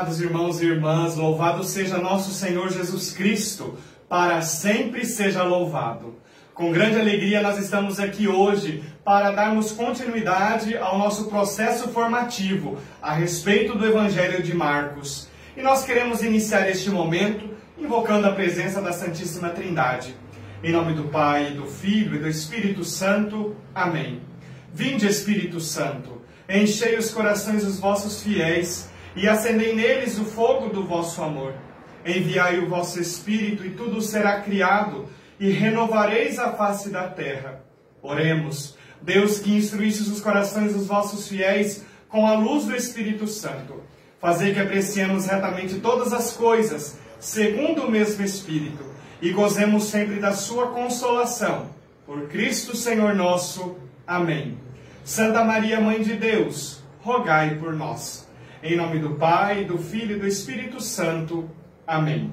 amados irmãos e irmãs, louvado seja nosso Senhor Jesus Cristo, para sempre seja louvado. Com grande alegria nós estamos aqui hoje para darmos continuidade ao nosso processo formativo a respeito do Evangelho de Marcos. E nós queremos iniciar este momento invocando a presença da Santíssima Trindade. Em nome do Pai, do Filho e do Espírito Santo. Amém. Vinde, Espírito Santo, enchei os corações dos vossos fiéis e acendei neles o fogo do vosso amor. Enviai o vosso Espírito e tudo será criado, e renovareis a face da terra. Oremos. Deus, que instruístes os corações dos vossos fiéis com a luz do Espírito Santo, fazei que apreciemos retamente todas as coisas, segundo o mesmo Espírito, e gozemos sempre da sua consolação. Por Cristo Senhor nosso. Amém. Santa Maria, Mãe de Deus, rogai por nós. Em nome do Pai, do Filho e do Espírito Santo. Amém.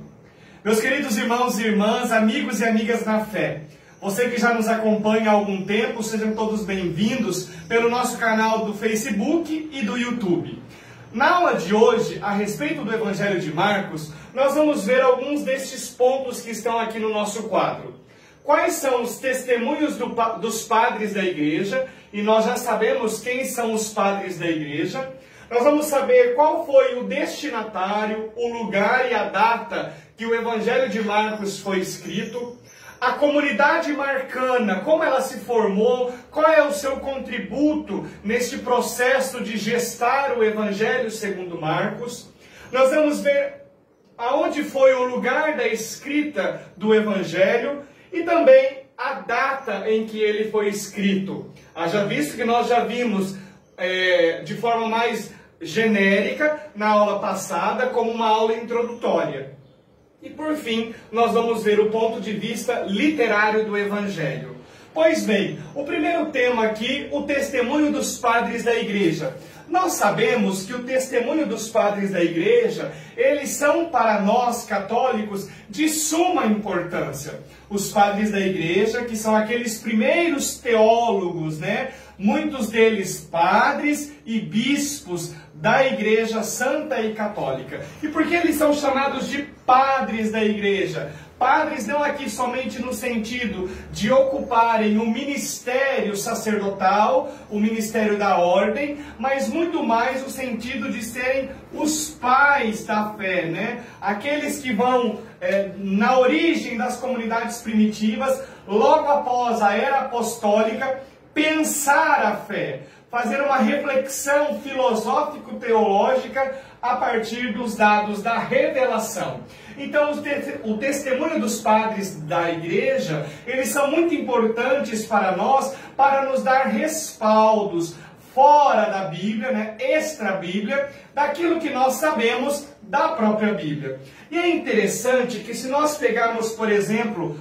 Meus queridos irmãos e irmãs, amigos e amigas na fé, você que já nos acompanha há algum tempo, sejam todos bem-vindos pelo nosso canal do Facebook e do YouTube. Na aula de hoje, a respeito do Evangelho de Marcos, nós vamos ver alguns destes pontos que estão aqui no nosso quadro. Quais são os testemunhos dos padres da igreja? E nós já sabemos quem são os padres da igreja. Nós vamos saber qual foi o destinatário, o lugar e a data que o Evangelho de Marcos foi escrito. A comunidade marcana, como ela se formou, qual é o seu contributo neste processo de gestar o Evangelho segundo Marcos. Nós vamos ver aonde foi o lugar da escrita do Evangelho e também a data em que ele foi escrito. Haja visto que nós já vimos de forma mais genérica na aula passada, como uma aula introdutória. E por fim, nós vamos ver o ponto de vista literário do Evangelho. Pois bem, o primeiro tema aqui, o testemunho dos padres da igreja. Nós sabemos que o testemunho dos padres da igreja, eles são para nós católicos de suma importância. Os padres da igreja, que são aqueles primeiros teólogos, né? Muitos deles padres e bispos da Igreja Santa e Católica. E por que eles são chamados de padres da Igreja? Padres não aqui somente no sentido de ocuparem o ministério sacerdotal, o ministério da ordem, mas muito mais o sentido de serem os pais da fé, né? Aqueles que vão, na origem das comunidades primitivas, logo após a era apostólica, pensar a fé, fazer uma reflexão filosófico-teológica a partir dos dados da revelação. Então, o testemunho dos padres da igreja, eles são muito importantes para nós, para nos dar respaldos fora da Bíblia, né, extra-Bíblia, daquilo que nós sabemos da própria Bíblia. E é interessante que se nós pegarmos, por exemplo,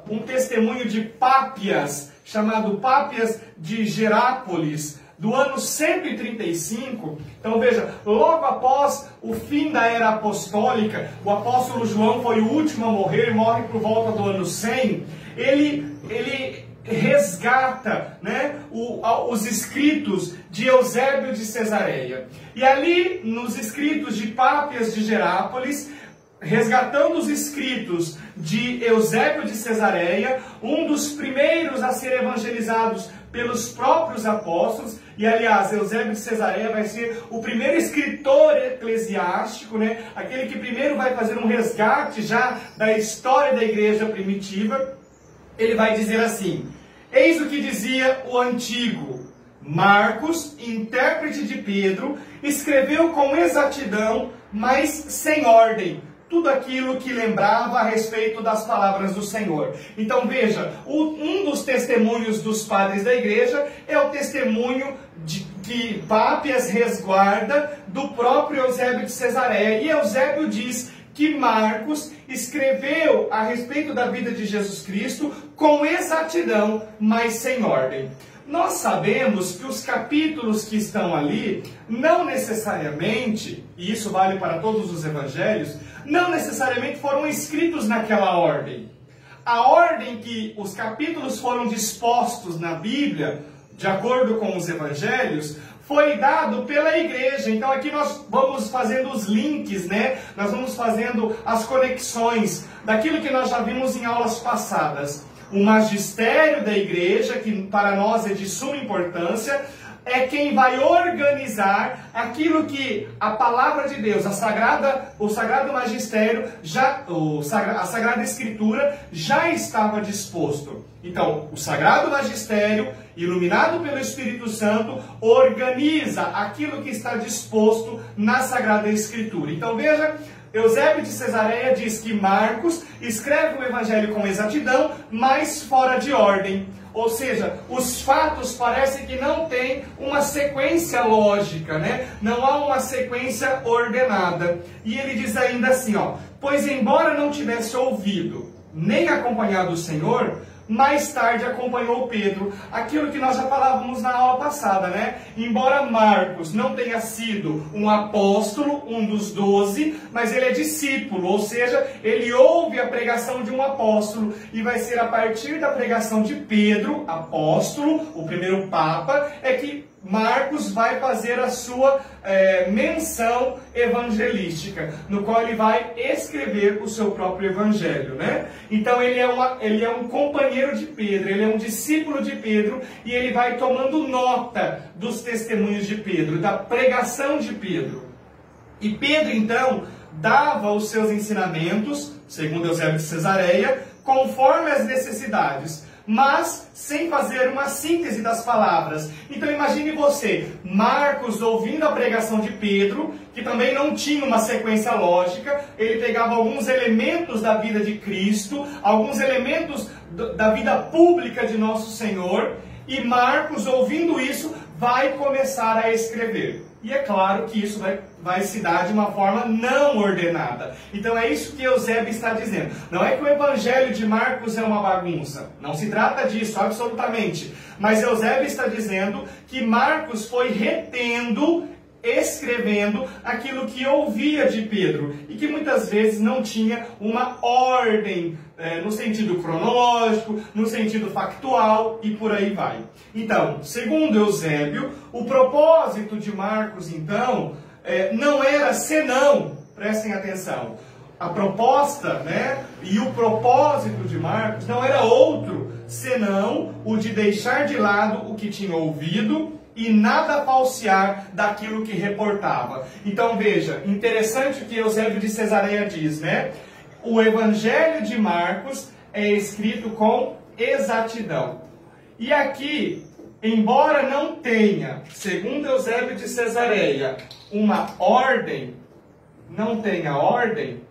um testemunho de Pápias, chamado Pápias de Gerápolis, do ano 135, então veja, logo após o fim da era apostólica, o apóstolo João foi o último a morrer, morre por volta do ano 100, ele resgata, né, os escritos de Eusébio de Cesareia. E ali, nos escritos de Pápias de Gerápolis, resgatando os escritos de Eusébio de Cesareia, um dos primeiros a ser evangelizados pelos próprios apóstolos, e aliás, Eusébio de Cesareia vai ser o primeiro escritor eclesiástico, né? Aquele que primeiro vai fazer um resgate já da história da igreja primitiva. Ele vai dizer assim: eis o que dizia o antigo Marcos, intérprete de Pedro, escreveu com exatidão, mas sem ordem, tudo aquilo que lembrava a respeito das palavras do Senhor. Então veja, um dos testemunhos dos padres da igreja é o testemunho que Pápias resguarda do próprio Eusébio de Cesareia. E Eusébio diz que Marcos escreveu a respeito da vida de Jesus Cristo com exatidão, mas sem ordem. Nós sabemos que os capítulos que estão ali, não necessariamente, e isso vale para todos os evangelhos, não necessariamente foram escritos naquela ordem. A ordem que os capítulos foram dispostos na Bíblia, de acordo com os evangelhos, foi dado pela igreja. Então aqui nós vamos fazendo os links, né? Nós vamos fazendo as conexões daquilo que nós já vimos em aulas passadas. O magistério da igreja, que para nós é de suma importância, é quem vai organizar aquilo que a palavra de Deus, o sagrado magistério, a sagrada escritura já estava disposto. Então, o sagrado magistério, iluminado pelo Espírito Santo, organiza aquilo que está disposto na sagrada escritura. Então veja, Eusébio de Cesareia diz que Marcos escreve o evangelho com exatidão, mas fora de ordem. Ou seja, os fatos parecem que não têm uma sequência lógica, né? Não há uma sequência ordenada. E ele diz ainda assim, ó, pois embora não tivesse ouvido nem acompanhado o Senhor, mais tarde acompanhou Pedro. Aquilo que nós já falávamos na aula passada, né? Embora Marcos não tenha sido um apóstolo, um dos 12, mas ele é discípulo, ou seja, ele ouve a pregação de um apóstolo, e vai ser a partir da pregação de Pedro, apóstolo, o primeiro papa, é que Marcos vai fazer a sua menção evangelística, no qual ele vai escrever o seu próprio evangelho, né? Então ele é um companheiro de Pedro, ele é um discípulo de Pedro, e ele vai tomando nota dos testemunhos de Pedro, da pregação de Pedro. E Pedro, então, dava os seus ensinamentos, segundo Eusébio de Cesareia, conforme as necessidades, mas sem fazer uma síntese das palavras. Então imagine você, Marcos ouvindo a pregação de Pedro, que também não tinha uma sequência lógica, ele pegava alguns elementos da vida de Cristo, alguns elementos da vida pública de nosso Senhor, e Marcos, ouvindo isso, vai começar a escrever. E é claro que isso vai se dar de uma forma não ordenada. Então é isso que Eusébio está dizendo. Não é que o evangelho de Marcos é uma bagunça. Não se trata disso, absolutamente. Mas Eusébio está dizendo que Marcos foi retendo, escrevendo aquilo que ouvia de Pedro, e que muitas vezes não tinha uma ordem no sentido cronológico, no sentido factual, e por aí vai. Então, segundo Eusébio, o propósito de Marcos, então, não era senão, prestem atenção, a proposta, né, e o propósito de Marcos não era outro senão o de deixar de lado o que tinha ouvido e nada falsear daquilo que reportava. Então veja, interessante o que Eusébio de Cesareia diz, né? O evangelho de Marcos é escrito com exatidão. E aqui, embora não tenha, segundo Eusébio de Cesareia, uma ordem, não tenha ordem,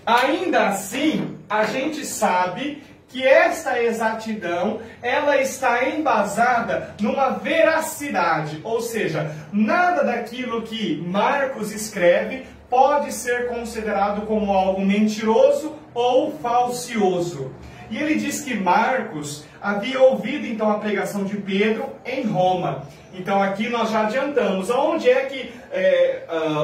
ainda assim a gente sabe que esta exatidão, ela está embasada numa veracidade, ou seja, nada daquilo que Marcos escreve pode ser considerado como algo mentiroso ou falcioso. E ele diz que Marcos havia ouvido então a pregação de Pedro em Roma. Então aqui nós já adiantamos. Onde é que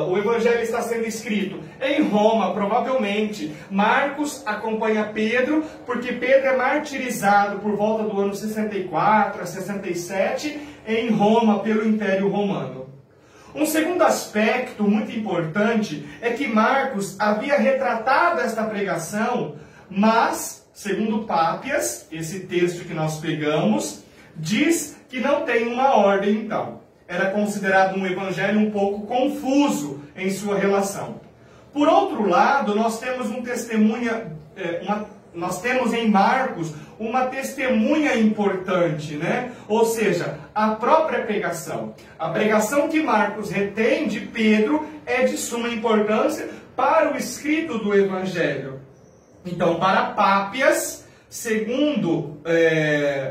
o evangelho está sendo escrito? Em Roma, provavelmente. Marcos acompanha Pedro, porque Pedro é martirizado por volta do ano 64 a 67 em Roma, pelo Império Romano. Um segundo aspecto muito importante é que Marcos havia retratado esta pregação, mas, segundo Pápias, esse texto que nós pegamos, diz que não tem uma ordem, então. Era considerado um evangelho um pouco confuso em sua relação. Por outro lado, nós temos nós temos em Marcos uma testemunha importante, né? Ou seja, a própria pregação. A pregação que Marcos retém de Pedro é de suma importância para o escrito do evangelho. Então, para Pápias, segundo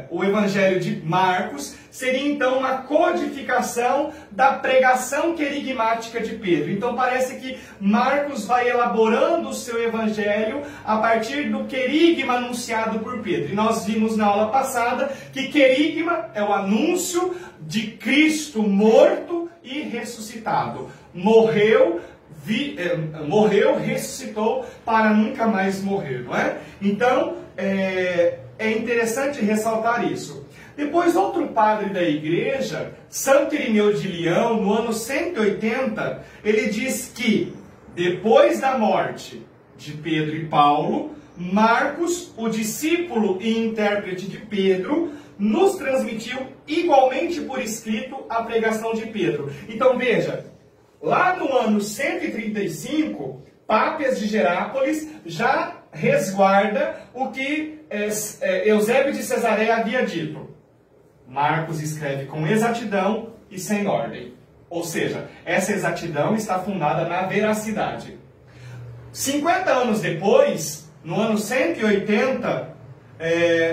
o evangelho de Marcos, seria então uma codificação da pregação querigmática de Pedro. Então parece que Marcos vai elaborando o seu evangelho a partir do querigma anunciado por Pedro. E nós vimos na aula passada que querigma é o anúncio de Cristo morto e ressuscitado. Morreu, ressuscitou para nunca mais morrer, não é? Então, é interessante ressaltar isso. Depois, outro padre da igreja, Santo Irineu de Leão, no ano 180, ele diz que, depois da morte de Pedro e Paulo, Marcos, o discípulo e intérprete de Pedro, nos transmitiu igualmente por escrito a pregação de Pedro. Então veja, lá no ano 135, Pápias de Gerápolis já resguarda o que Eusébio de Cesareia havia dito. Marcos escreve com exatidão e sem ordem. Ou seja, essa exatidão está fundada na veracidade. 50 anos depois, no ano 180,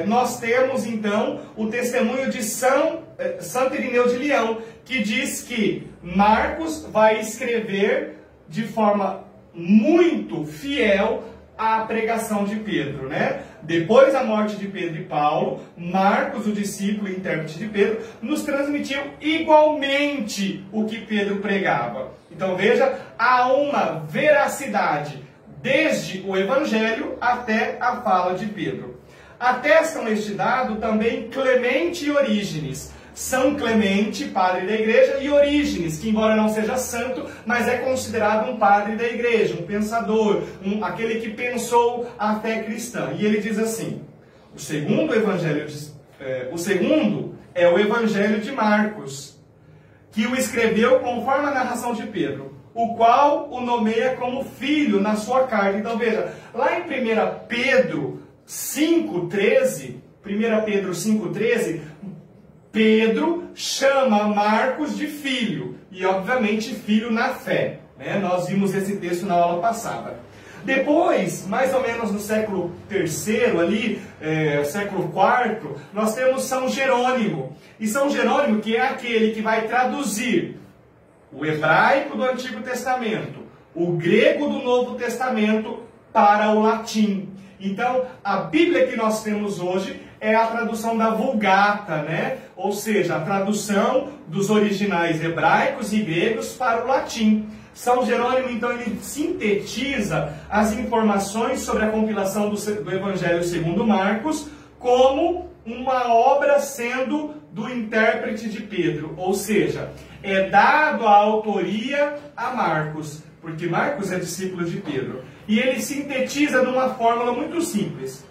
nós temos então o testemunho de Santo Irineu de Leão, que diz que Marcos vai escrever de forma muito fiel à pregação de Pedro, né? Depois da morte de Pedro e Paulo, Marcos, o discípulo e intérprete de Pedro, nos transmitiu igualmente o que Pedro pregava. Então veja, há uma veracidade desde o Evangelho até a fala de Pedro. Atestam este dado também Clemente e Orígenes. São Clemente, padre da igreja, e Orígenes, que embora não seja santo, mas é considerado um padre da igreja, um pensador, aquele que pensou a fé cristã. E ele diz assim, o segundo é o Evangelho de Marcos, que o escreveu conforme a narração de Pedro, o qual o nomeia como filho na sua carta. Então veja, lá em 1 Pedro 5,13, Pedro chama Marcos de filho, e obviamente filho na fé, né? Nós vimos esse texto na aula passada. Depois, mais ou menos no século III, ali, século IV, nós temos São Jerônimo. E São Jerônimo, que é aquele que vai traduzir o hebraico do Antigo Testamento, o grego do Novo Testamento para o latim. Então, a Bíblia que nós temos hoje é a tradução da Vulgata, né? Ou seja, a tradução dos originais hebraicos e gregos para o latim. São Jerônimo, então, ele sintetiza as informações sobre a compilação do Evangelho segundo Marcos como uma obra sendo do intérprete de Pedro. Ou seja, é dado a autoria a Marcos, porque Marcos é discípulo de Pedro. E ele sintetiza de uma fórmula muito simples.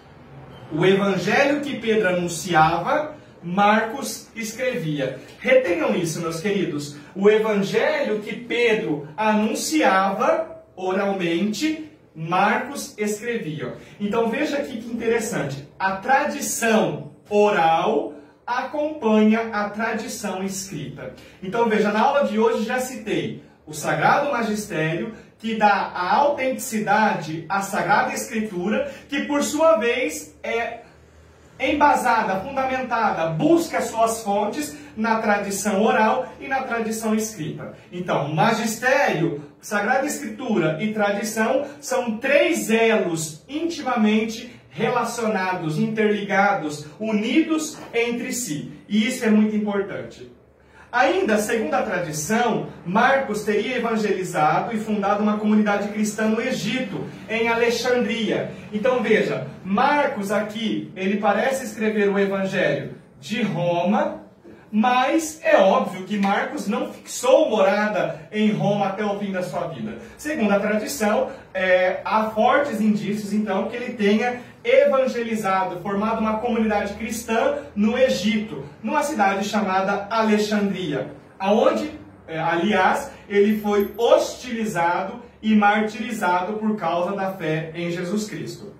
O evangelho que Pedro anunciava, Marcos escrevia. Retenham isso, meus queridos. O evangelho que Pedro anunciava oralmente, Marcos escrevia. Então veja aqui que interessante. A tradição oral acompanha a tradição escrita. Então veja, na aula de hoje já citei o Sagrado Magistério, que dá a autenticidade à Sagrada Escritura, que por sua vez é embasada, fundamentada, busca suas fontes na tradição oral e na tradição escrita. Então, magistério, Sagrada Escritura e tradição são três elos intimamente relacionados, interligados, unidos entre si. E isso é muito importante. Ainda, segundo a tradição, Marcos teria evangelizado e fundado uma comunidade cristã no Egito, em Alexandria. Então veja, Marcos aqui, ele parece escrever o evangelho de Roma, mas é óbvio que Marcos não fixou morada em Roma até o fim da sua vida. Segundo a tradição, há fortes indícios, então, que ele tenha evangelizado, formado uma comunidade cristã no Egito, numa cidade chamada Alexandria, aonde, aliás, ele foi hostilizado e martirizado por causa da fé em Jesus Cristo.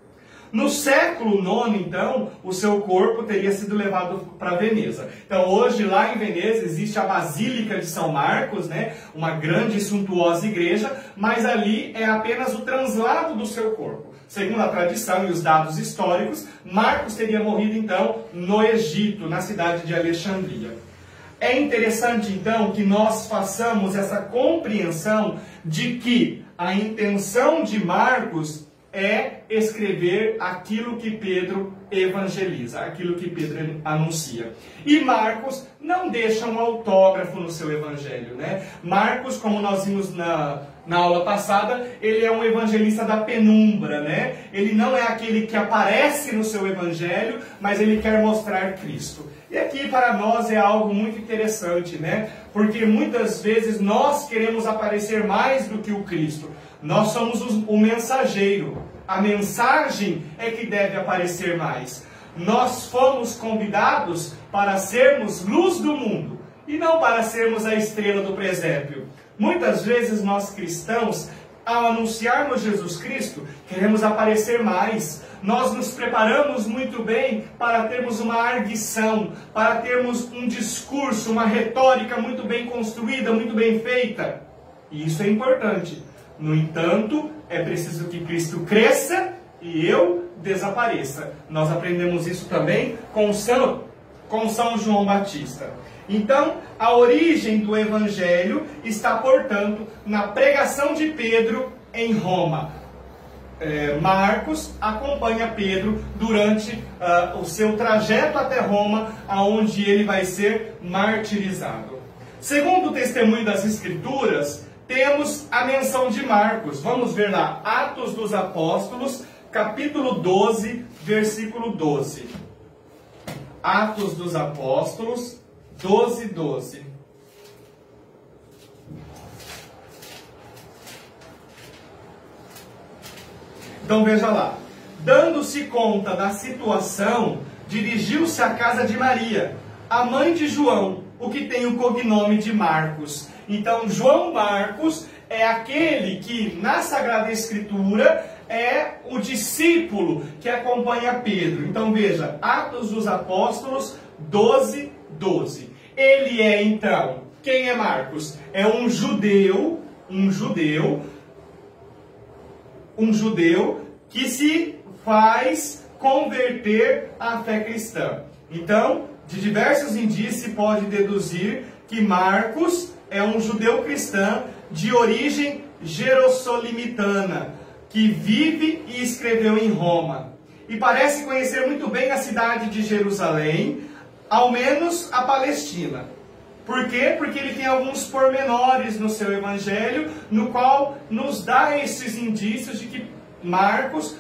No século IX, então, o seu corpo teria sido levado para Veneza. Então, hoje, lá em Veneza, existe a Basílica de São Marcos, né? Uma grande e suntuosa igreja, mas ali é apenas o translado do seu corpo. Segundo a tradição e os dados históricos, Marcos teria morrido, então, no Egito, na cidade de Alexandria. É interessante, então, que nós façamos essa compreensão de que a intenção de Marcos é escrever aquilo que Pedro evangeliza, aquilo que Pedro anuncia. E Marcos não deixa um autógrafo no seu evangelho, né? Marcos, como nós vimos na aula passada, ele é um evangelista da penumbra, né? Ele não é aquele que aparece no seu evangelho, mas ele quer mostrar Cristo. E aqui para nós é algo muito interessante, né? Porque muitas vezes nós queremos aparecer mais do que o Cristo. Nós somos o mensageiro. A mensagem é que deve aparecer mais. Nós fomos convidados para sermos luz do mundo e não para sermos a estrela do presépio. Muitas vezes nós cristãos, ao anunciarmos Jesus Cristo, queremos aparecer mais. Nós nos preparamos muito bem para termos uma arguição, para termos um discurso, uma retórica muito bem construída, muito bem feita. E isso é importante. No entanto, é preciso que Cristo cresça e eu desapareça. Nós aprendemos isso também com São João Batista. Então, a origem do Evangelho está, portanto, na pregação de Pedro em Roma. Marcos acompanha Pedro durante o seu trajeto até Roma, aonde ele vai ser martirizado. Segundo o testemunho das Escrituras, temos a menção de Marcos. Vamos ver lá, Atos dos Apóstolos, capítulo 12, versículo 12. Atos dos Apóstolos, 12, 12. Então veja lá. Dando-se conta da situação, dirigiu-se à casa de Maria, a mãe de João, o que tem o cognome de Marcos. Então João Marcos é aquele que na Sagrada Escritura é o discípulo que acompanha Pedro. Então veja, Atos dos Apóstolos 12, 12. Ele é então, quem é Marcos? É um judeu que se faz converter à fé cristã. Então, de diversos indícios se pode deduzir que Marcos é um judeu cristão de origem jerossolimitana, que vive e escreveu em Roma. E parece conhecer muito bem a cidade de Jerusalém, ao menos a Palestina. Por quê? Porque ele tem alguns pormenores no seu evangelho, no qual nos dá esses indícios de que Marcos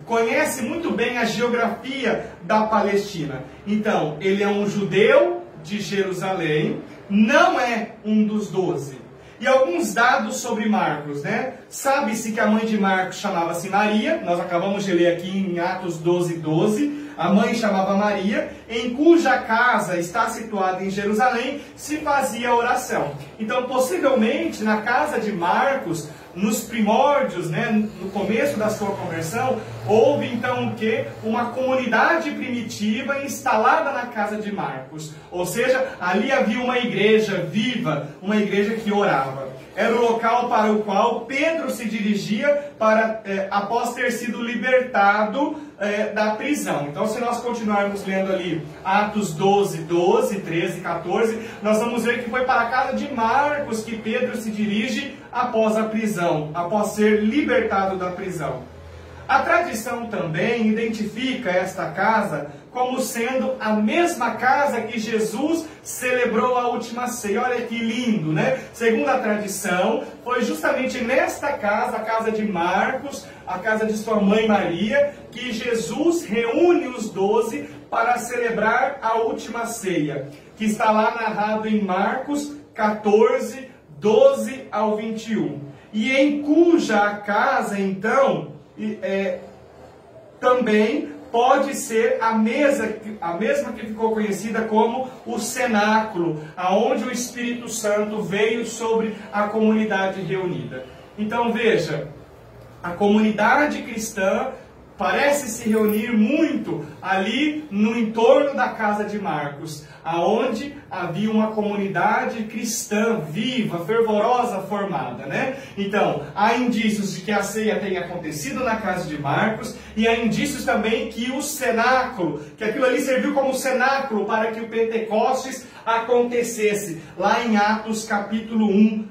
conhece muito bem a geografia da Palestina. Então, ele é um judeu de Jerusalém, não é um dos 12. E alguns dados sobre Marcos, né? Sabe-se que a mãe de Marcos chamava-se Maria, nós acabamos de ler aqui em Atos 12, 12. A mãe chamava Maria, em cuja casa está situada em Jerusalém, se fazia oração. Então, possivelmente, na casa de Marcos, nos primórdios, né, no começo da sua conversão, houve então o quê? Uma comunidade primitiva instalada na casa de Marcos. Ou seja, ali havia uma igreja viva, uma igreja que orava. Era o local para o qual Pedro se dirigia após ter sido libertado da prisão. Então, se nós continuarmos lendo ali Atos 12, 12, 13, 14, nós vamos ver que foi para a casa de Marcos que Pedro se dirige após a prisão, após ser libertado da prisão. A tradição também identifica esta casa como sendo a mesma casa que Jesus celebrou a última ceia. Olha que lindo, né? Segundo a tradição, foi justamente nesta casa, a casa de Marcos, a casa de sua mãe Maria, que Jesus reúne os 12 para celebrar a última ceia, que está lá narrado em Marcos 14, 12 ao 21. E em cuja casa, então, também pode ser a mesma que ficou conhecida como o cenáculo, aonde o Espírito Santo veio sobre a comunidade reunida. Então veja, a comunidade cristã parece se reunir muito ali no entorno da casa de Marcos, aonde havia uma comunidade cristã viva, fervorosa, formada, né? Então, há indícios de que a ceia tenha acontecido na casa de Marcos, e há indícios também que o cenáculo, que aquilo ali serviu como cenáculo para que o Pentecostes acontecesse, lá em Atos capítulo 1,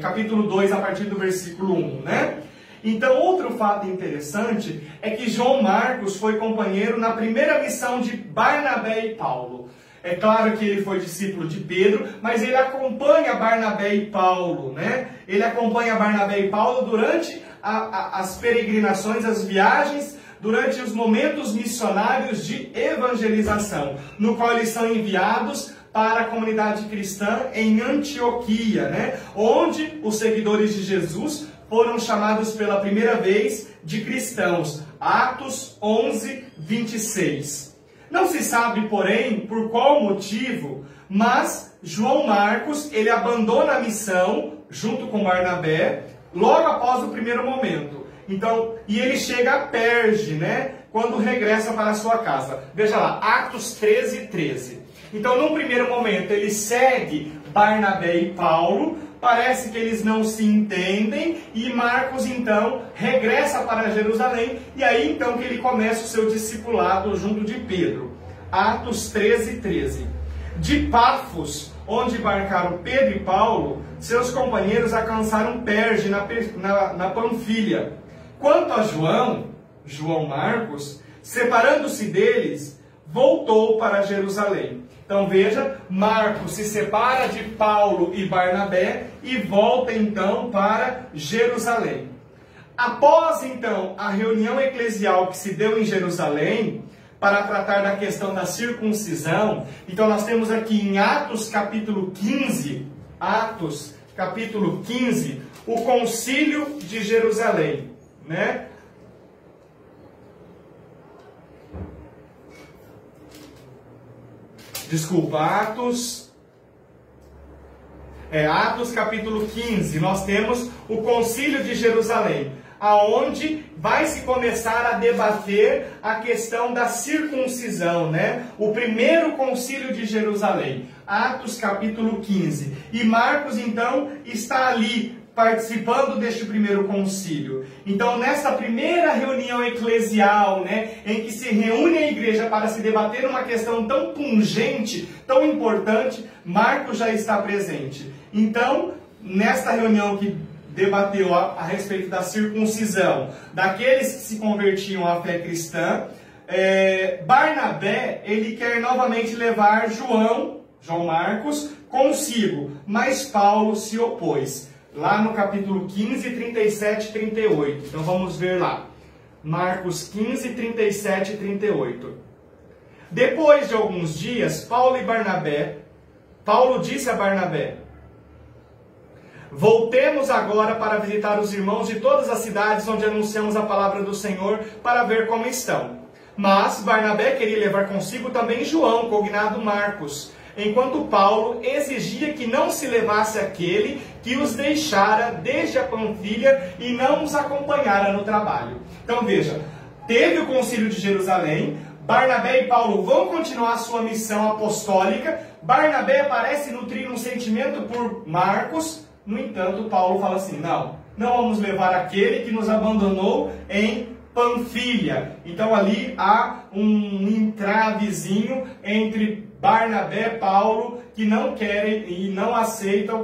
capítulo 2, a partir do versículo 1, né? Então, outro fato interessante é que João Marcos foi companheiro na primeira missão de Barnabé e Paulo. É claro que ele foi discípulo de Pedro, mas ele acompanha Barnabé e Paulo, né? Ele acompanha Barnabé e Paulo durante as peregrinações, as viagens durante os momentos missionários de evangelização, no qual eles são enviados para a comunidade cristã em Antioquia, né? Onde os seguidores de Jesus foram chamados pela primeira vez de cristãos. Atos 11, 26. Não se sabe, porém, por qual motivo, mas João Marcos, ele abandona a missão, junto com Barnabé, logo após o primeiro momento. Então, e ele chega a Perge, né? Quando regressa para a sua casa. Veja lá, Atos 13, 13. Então, num primeiro momento, ele segue Barnabé e Paulo, parece que eles não se entendem, e Marcos, então, regressa para Jerusalém, e aí, então, que ele começa o seu discipulado junto de Pedro. Atos 13, 13. De Pafos, onde embarcaram Pedro e Paulo, seus companheiros alcançaram Perge, na Panfilha. Quanto a João Marcos, separando-se deles, voltou para Jerusalém. Então veja, Marcos se separa de Paulo e Barnabé e volta então para Jerusalém. Após então a reunião eclesial que se deu em Jerusalém, para tratar da questão da circuncisão, então nós temos aqui em Atos capítulo 15, o concílio de Jerusalém, né? Desculpa, Atos capítulo 15, nós temos o concílio de Jerusalém, aonde vai se começar a debater a questão da circuncisão, né? O primeiro concílio de Jerusalém, Atos capítulo 15. E Marcos, então, está ali participando deste primeiro concílio. Então, nessa primeira reunião eclesial, né, em que se reúne a igreja para se debater uma questão tão pungente, tão importante, Marcos já está presente. Então, nesta reunião que debateu a respeito da circuncisão, daqueles que se convertiam à fé cristã, Barnabé, ele quer novamente levar João Marcos consigo, mas Paulo se opôs. Lá no capítulo 15, 37 e 38. Então vamos ver lá. Marcos 15, 37 e 38. Depois de alguns dias, Paulo disse a Barnabé: voltemos agora para visitar os irmãos de todas as cidades onde anunciamos a palavra do Senhor, para ver como estão. Mas Barnabé queria levar consigo também João, cognado Marcos, enquanto Paulo exigia que não se levasse aquele que os deixara desde a Panfilha e não os acompanhara no trabalho. Então veja, teve o concílio de Jerusalém, Barnabé e Paulo vão continuar a sua missão apostólica, Barnabé parece nutrir um sentimento por Marcos, no entanto Paulo fala assim, não vamos levar aquele que nos abandonou em Panfilha. Então ali há um entravezinho entre Barnabé e Paulo, que não querem e não aceita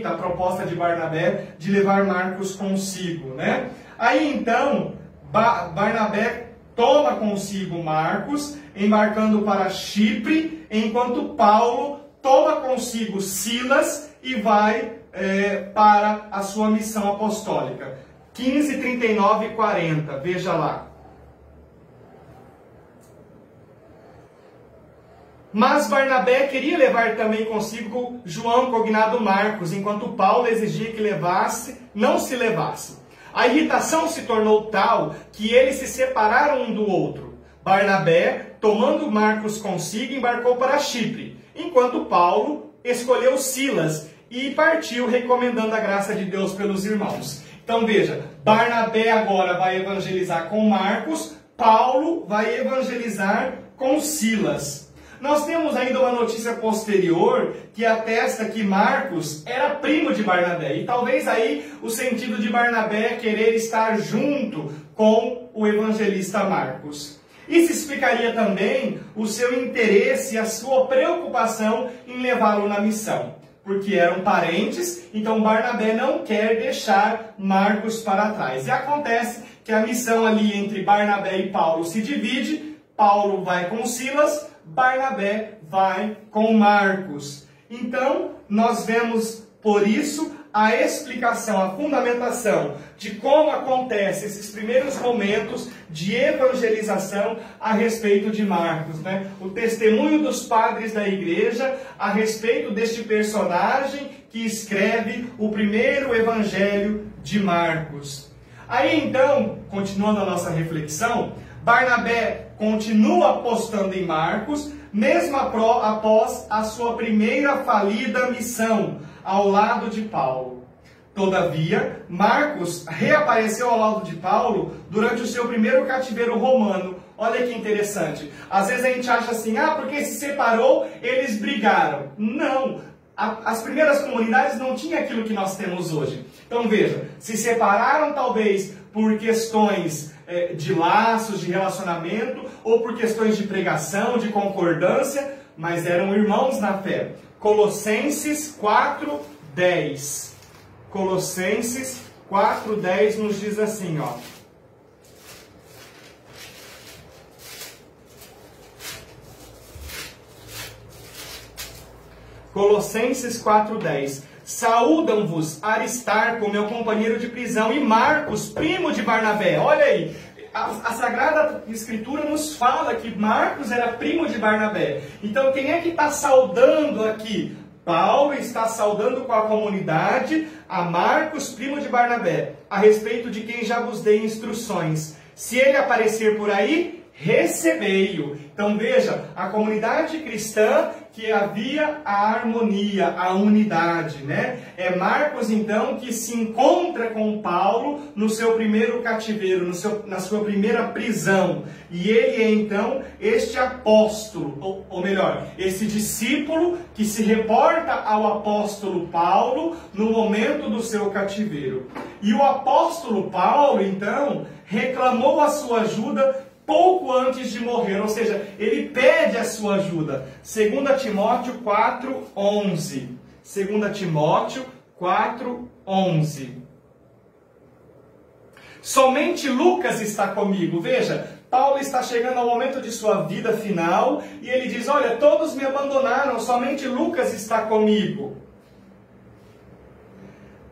a proposta de Barnabé de levar Marcos consigo, né? Aí então, Barnabé toma consigo Marcos, embarcando para Chipre, enquanto Paulo toma consigo Silas e vai para a sua missão apostólica. 15, 39 e 40, veja lá. Mas Barnabé queria levar também consigo João, cognado Marcos, enquanto Paulo exigia que não se levasse. A irritação se tornou tal que eles se separaram um do outro. Barnabé, tomando Marcos consigo, embarcou para Chipre, enquanto Paulo escolheu Silas e partiu recomendando a graça de Deus pelos irmãos. Então veja, Barnabé agora vai evangelizar com Marcos, Paulo vai evangelizar com Silas. Nós temos ainda uma notícia posterior que atesta que Marcos era primo de Barnabé. E talvez aí o sentido de Barnabé querer estar junto com o evangelista Marcos. Isso explicaria também o seu interesse e a sua preocupação em levá-lo na missão. Porque eram parentes, então Barnabé não quer deixar Marcos para trás. E acontece que a missão ali entre Barnabé e Paulo se divide. Paulo vai com Silas, Barnabé vai com Marcos. Então, nós vemos Por isso, a explicação, a fundamentação de como acontecem esses primeiros momentos de evangelização a respeito de Marcos, né? O testemunho dos padres da igreja a respeito deste personagem que escreve o primeiro evangelho de Marcos. Aí então, continuando a nossa reflexão, Barnabé continua apostando em Marcos, mesmo após a sua primeira falida missão, ao lado de Paulo. Todavia, Marcos reapareceu ao lado de Paulo durante o seu primeiro cativeiro romano. Olha que interessante. Às vezes a gente acha assim, porque se separou, eles brigaram. Não. As primeiras comunidades não tinham aquilo que nós temos hoje. Então veja, se separaram talvez por questões de laços, de relacionamento, ou por questões de pregação, de concordância, mas eram irmãos na fé. Colossenses 4:10. Colossenses 4:10 nos diz assim, ó. Colossenses 4:10. Saúdam-vos Aristarco, meu companheiro de prisão, e Marcos, primo de Barnabé. Olha aí, a Sagrada Escritura nos fala que Marcos era primo de Barnabé. Então quem é que está saudando aqui? Paulo está saudando com a comunidade a Marcos, primo de Barnabé, a respeito de quem já vos dei instruções. Se ele aparecer por aí, recebei-o. Então veja, a comunidade cristã que havia a harmonia, a unidade, né? É Marcos então que se encontra com Paulo no seu primeiro cativeiro, na sua primeira prisão. E ele é então este apóstolo, ou melhor, esse discípulo que se reporta ao apóstolo Paulo no momento do seu cativeiro. E o apóstolo Paulo então reclamou a sua ajuda pouco antes de morrer, ou seja, ele pede a sua ajuda. 2 Timóteo 4:11. 2 Timóteo 4:11. Somente Lucas está comigo. Veja, Paulo está chegando ao momento de sua vida final e ele diz, olha, todos me abandonaram, somente Lucas está comigo.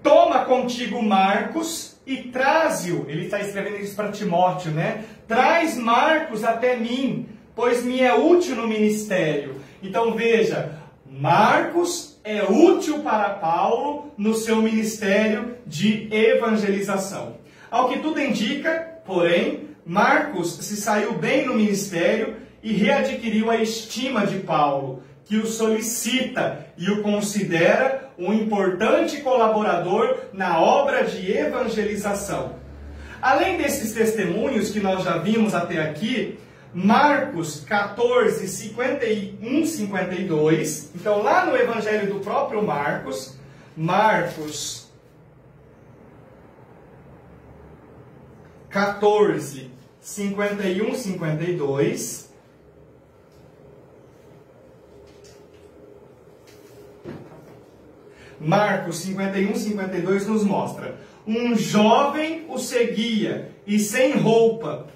Toma contigo Marcos e traze-o. Ele está escrevendo isso para Timóteo, né? Traz Marcos até mim, pois me é útil no ministério. Então veja, Marcos é útil para Paulo no seu ministério de evangelização. Ao que tudo indica, porém, Marcos se saiu bem no ministério e readquiriu a estima de Paulo, que o solicita e o considera um importante colaborador na obra de evangelização. Além desses testemunhos que nós já vimos até aqui, Marcos 14, 51, 52, então lá no evangelho do próprio Marcos, Marcos 14, 51, 52... Marcos 51, 52 nos mostra: um jovem o seguia e sem roupa,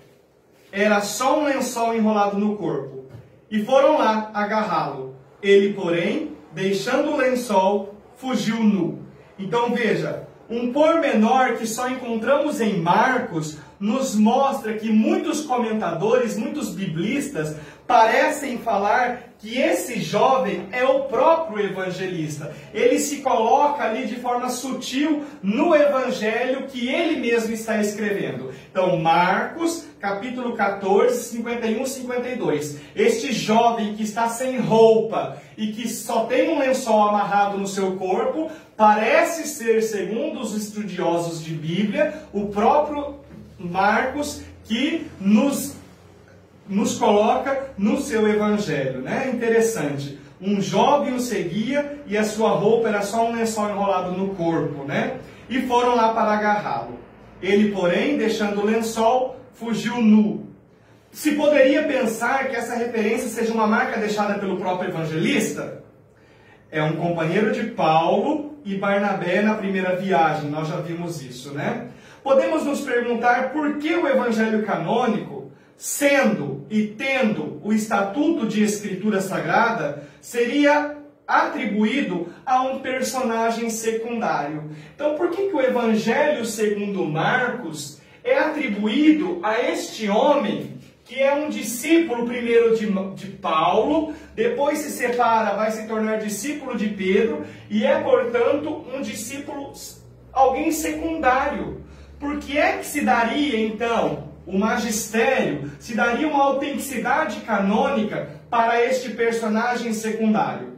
era só um lençol enrolado no corpo, e foram lá agarrá-lo. Ele, porém, deixando o lençol, fugiu nu. Então veja, um pormenor que só encontramos em Marcos nos mostra que muitos comentadores, muitos biblistas, parecem falar que esse jovem é o próprio evangelista. Ele se coloca ali de forma sutil no evangelho que ele mesmo está escrevendo. Então, Marcos, capítulo 14, 51, 52. Este jovem que está sem roupa e que só tem um lençol amarrado no seu corpo, parece ser, segundo os estudiosos de Bíblia, o próprio Marcos que nos coloca no seu evangelho, né? Interessante. Um jovem o seguia e a sua roupa era só um lençol enrolado no corpo, né? E foram lá para agarrá-lo. Ele, porém, deixando o lençol, fugiu nu. Se poderia pensar que essa referência seja uma marca deixada pelo próprio evangelista? É um companheiro de Paulo e Barnabé na primeira viagem, nós já vimos isso, né? Podemos nos perguntar por que o evangelho canônico, sendo e tendo o estatuto de escritura sagrada, seria atribuído a um personagem secundário. Então, por que o Evangelho segundo Marcos é atribuído a este homem, que é um discípulo primeiro de Paulo, depois se separa, vai se tornar discípulo de Pedro, e é, portanto, um discípulo, alguém secundário? Por que é que se daria, então, o magistério, se daria uma autenticidade canônica para este personagem secundário?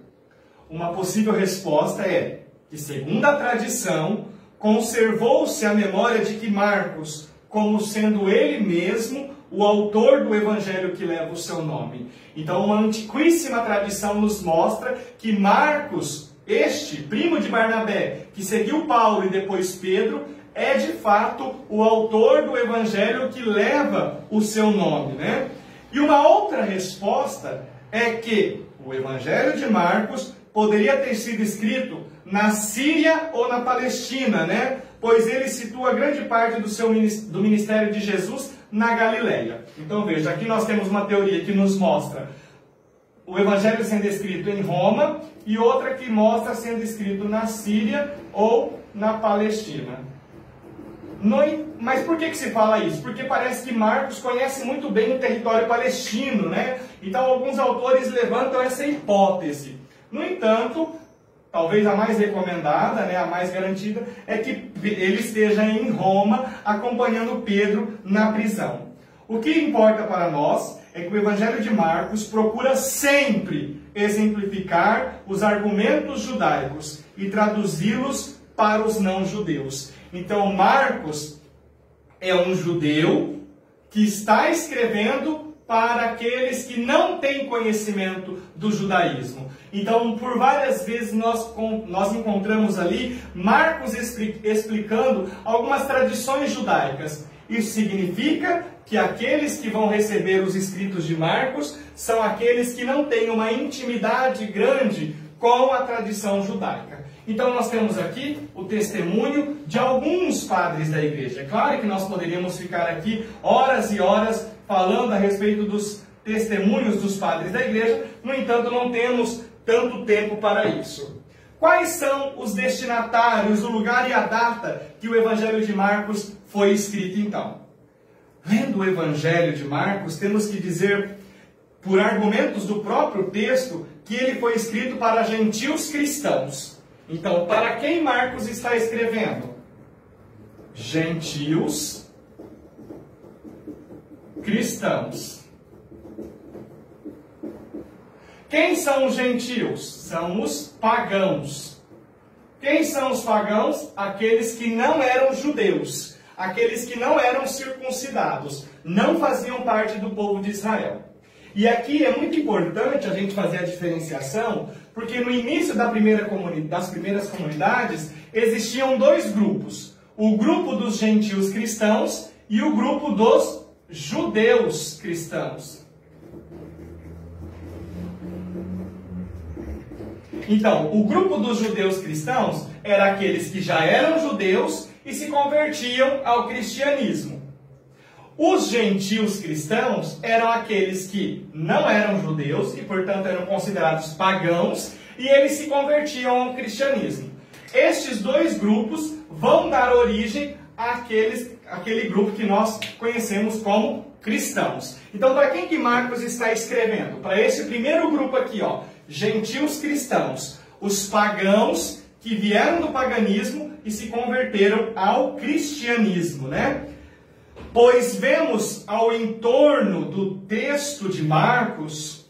Uma possível resposta é que, segundo a tradição, conservou-se a memória de que Marcos, como sendo ele mesmo o autor do evangelho que leva o seu nome. Então, uma antiquíssima tradição nos mostra que Marcos, este primo de Barnabé, que seguiu Paulo e depois Pedro, é de fato o autor do evangelho que leva o seu nome, né? E uma outra resposta é que o evangelho de Marcos poderia ter sido escrito na Síria ou na Palestina, né? Pois ele situa grande parte do ministério de Jesus na Galileia. Então veja, aqui nós temos uma teoria que nos mostra o evangelho sendo escrito em Roma e outra que mostra sendo escrito na Síria ou na Palestina. Mas por que se fala isso? Porque parece que Marcos conhece muito bem o território palestino, né? Então alguns autores levantam essa hipótese. No entanto, talvez a mais recomendada, né, a mais garantida, é que ele esteja em Roma acompanhando Pedro na prisão. O que importa para nós é que o Evangelho de Marcos procura sempre exemplificar os argumentos judaicos e traduzi-los para os não-judeus. Então, Marcos é um judeu que está escrevendo para aqueles que não têm conhecimento do judaísmo. Então, por várias vezes nós encontramos ali Marcos explicando algumas tradições judaicas. Isso significa que aqueles que vão receber os escritos de Marcos são aqueles que não têm uma intimidade grande com a tradição judaica. Então nós temos aqui o testemunho de alguns padres da igreja. É claro que nós poderíamos ficar aqui horas e horas falando a respeito dos testemunhos dos padres da igreja, no entanto não temos tanto tempo para isso. Quais são os destinatários, o lugar e a data que o Evangelho de Marcos foi escrito então? Lendo o Evangelho de Marcos, temos que dizer, por argumentos do próprio texto, que ele foi escrito para gentios cristãos. Então, para quem Marcos está escrevendo? Gentios cristãos. Quem são os gentios? São os pagãos. Quem são os pagãos? Aqueles que não eram judeus, aqueles que não eram circuncidados, não faziam parte do povo de Israel. E aqui é muito importante a gente fazer a diferenciação, porque no início das primeiras comunidades existiam dois grupos. O grupo dos gentios cristãos e o grupo dos judeus cristãos. Então, o grupo dos judeus cristãos era aqueles que já eram judeus e se convertiam ao cristianismo. Os gentios cristãos eram aqueles que não eram judeus e, portanto, eram considerados pagãos e eles se convertiam ao cristianismo. Estes dois grupos vão dar origem àquele grupo que nós conhecemos como cristãos. Então, para quem que Marcos está escrevendo? Para esse primeiro grupo aqui, ó, gentios cristãos, os pagãos que vieram do paganismo e se converteram ao cristianismo, né? Pois vemos ao entorno do texto de Marcos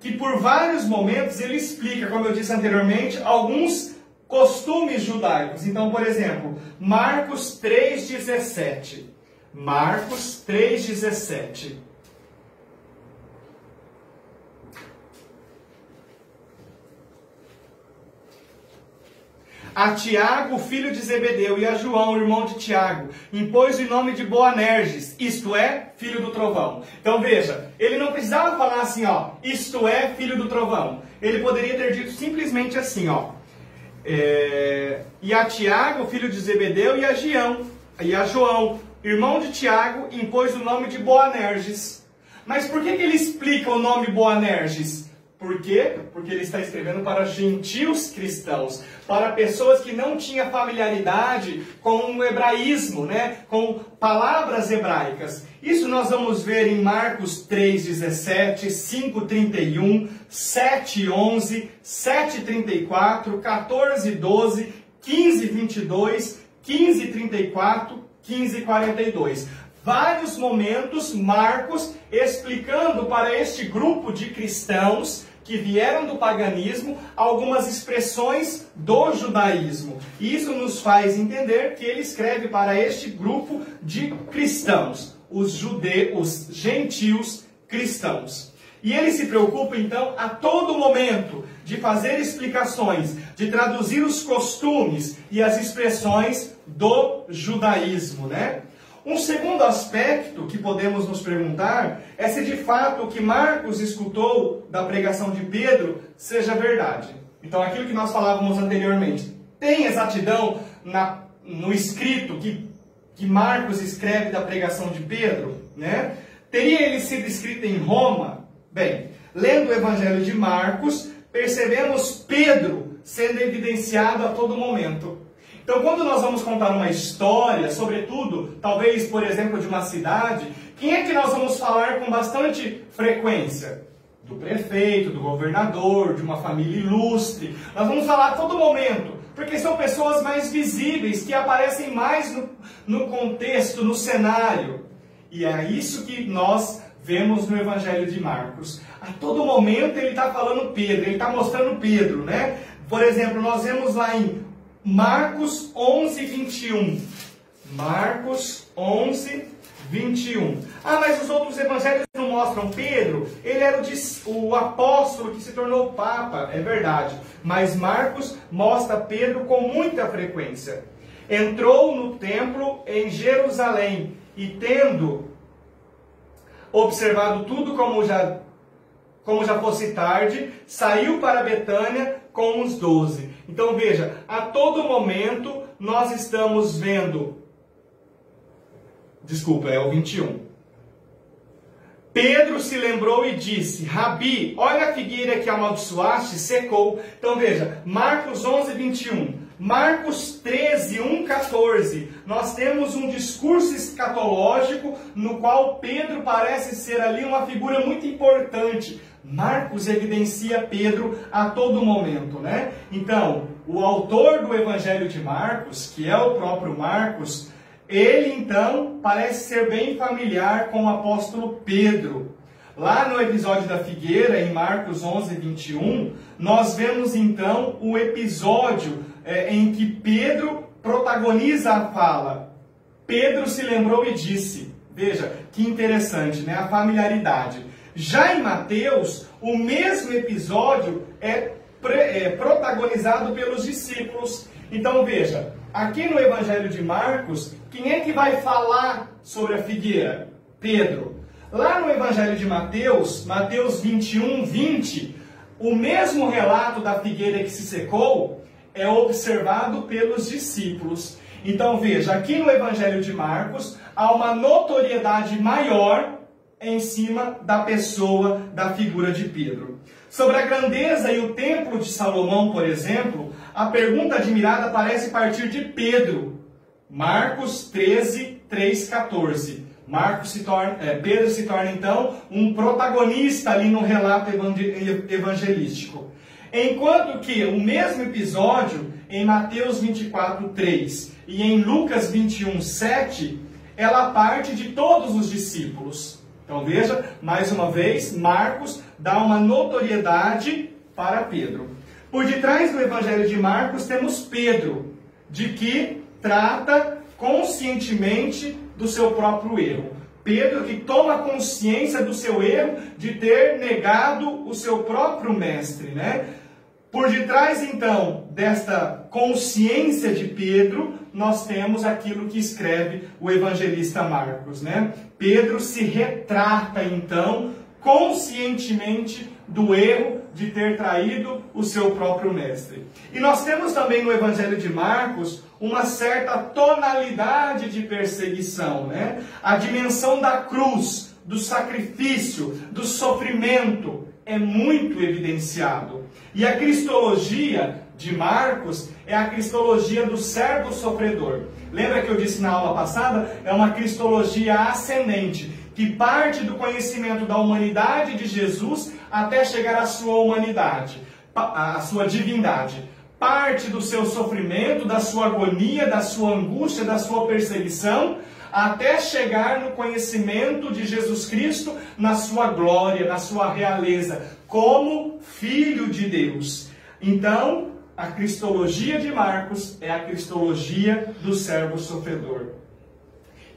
que por vários momentos ele explica, como eu disse anteriormente, alguns costumes judaicos. Então, por exemplo, Marcos 3,17. Marcos 3,17. A Tiago, filho de Zebedeu, e a João, irmão de Tiago, impôs o nome de Boanerges, isto é, filho do trovão. Então veja, ele não precisava falar assim, ó, isto é, filho do trovão. Ele poderia ter dito simplesmente assim, ó, e a Tiago, filho de Zebedeu, e a João, irmão de Tiago, impôs o nome de Boanerges. Mas por que ele explica o nome Boanerges? Por quê? Porque ele está escrevendo para gentios cristãos, para pessoas que não tinham familiaridade com o hebraísmo, né? Com palavras hebraicas. Isso nós vamos ver em Marcos 3,17, 5,31, 7,11, 7,34, 14,12, 15,22, 15,34, 15,42. Vários momentos, Marcos explicando para este grupo de cristãos que vieram do paganismo algumas expressões do judaísmo. E isso nos faz entender que ele escreve para este grupo de cristãos, os gentios cristãos. E ele se preocupa, então, a todo momento de fazer explicações, de traduzir os costumes e as expressões do judaísmo, né? Um segundo aspecto que podemos nos perguntar é se de fato o que Marcos escutou da pregação de Pedro seja verdade. Então, aquilo que nós falávamos anteriormente, tem exatidão no escrito que Marcos escreve da pregação de Pedro, né? Teria ele sido escrito em Roma? Bem, lendo o Evangelho de Marcos, percebemos Pedro sendo evidenciado a todo momento. Então, quando nós vamos contar uma história, sobretudo, talvez, por exemplo, de uma cidade, quem é que nós vamos falar com bastante frequência? Do prefeito, do governador, de uma família ilustre. Nós vamos falar a todo momento, porque são pessoas mais visíveis, que aparecem mais no contexto, no cenário. E é isso que nós vemos no Evangelho de Marcos. A todo momento ele está falando Pedro, ele está mostrando Pedro, né? Por exemplo, nós vemos lá em Marcos 11, 21. Marcos 11, 21. Ah, mas os outros evangelhos não mostram Pedro? Ele era o apóstolo que se tornou papa, é verdade. Mas Marcos mostra Pedro com muita frequência. Entrou no templo em Jerusalém e, tendo observado tudo como já fosse tarde, saiu para Betânia com os 12. Então veja, a todo momento nós estamos vendo... Desculpa, é o 21. Pedro se lembrou e disse: Rabi, olha a figueira que amaldiçoaste, secou. Então veja, Marcos 11, 21. Marcos 13, 1, 14. Nós temos um discurso escatológico no qual Pedro parece ser ali uma figura muito importante. Marcos evidencia Pedro a todo momento, né? Então, o autor do Evangelho de Marcos, que é o próprio Marcos, ele então parece ser bem familiar com o apóstolo Pedro. Lá no episódio da figueira, em Marcos 11, 21, nós vemos então o episódio em que Pedro protagoniza a fala. Pedro se lembrou e disse. Veja, que interessante, né? A familiaridade. Já em Mateus, o mesmo episódio é protagonizado pelos discípulos. Então veja, aqui no Evangelho de Marcos, quem é que vai falar sobre a figueira? Pedro. Lá no Evangelho de Mateus, Mateus 21, 20, o mesmo relato da figueira que se secou é observado pelos discípulos. Então veja, aqui no Evangelho de Marcos, há uma notoriedade maior em cima da pessoa, da figura de Pedro. Sobre a grandeza e o templo de Salomão, por exemplo, a pergunta admirada parece partir de Pedro. Marcos 13, 3, 14. Pedro se torna, então, um protagonista ali no relato evangelístico. Enquanto que o mesmo episódio, em Mateus 24, 3 e em Lucas 21, 7, ela parte de todos os discípulos. Então veja, mais uma vez, Marcos dá uma notoriedade para Pedro. Por detrás do Evangelho de Marcos temos Pedro, de que trata conscientemente do seu próprio erro. Pedro que toma consciência do seu erro de ter negado o seu próprio mestre, né? Por detrás, então, desta consciência de Pedro, nós temos aquilo que escreve o evangelista Marcos, né? Pedro se retrata, então, conscientemente do erro de ter traído o seu próprio mestre. E nós temos também no Evangelho de Marcos uma certa tonalidade de perseguição, né? A dimensão da cruz, do sacrifício, do sofrimento é muito evidenciado. E a cristologia de Marcos é a cristologia do servo sofredor. Lembra que eu disse na aula passada? É uma cristologia ascendente, que parte do conhecimento da humanidade de Jesus até chegar à sua humanidade, à sua divindade. Parte do seu sofrimento, da sua agonia, da sua angústia, da sua perseguição, até chegar no conhecimento de Jesus Cristo, na sua glória, na sua realeza, como Filho de Deus. Então, a cristologia de Marcos é a cristologia do servo sofredor.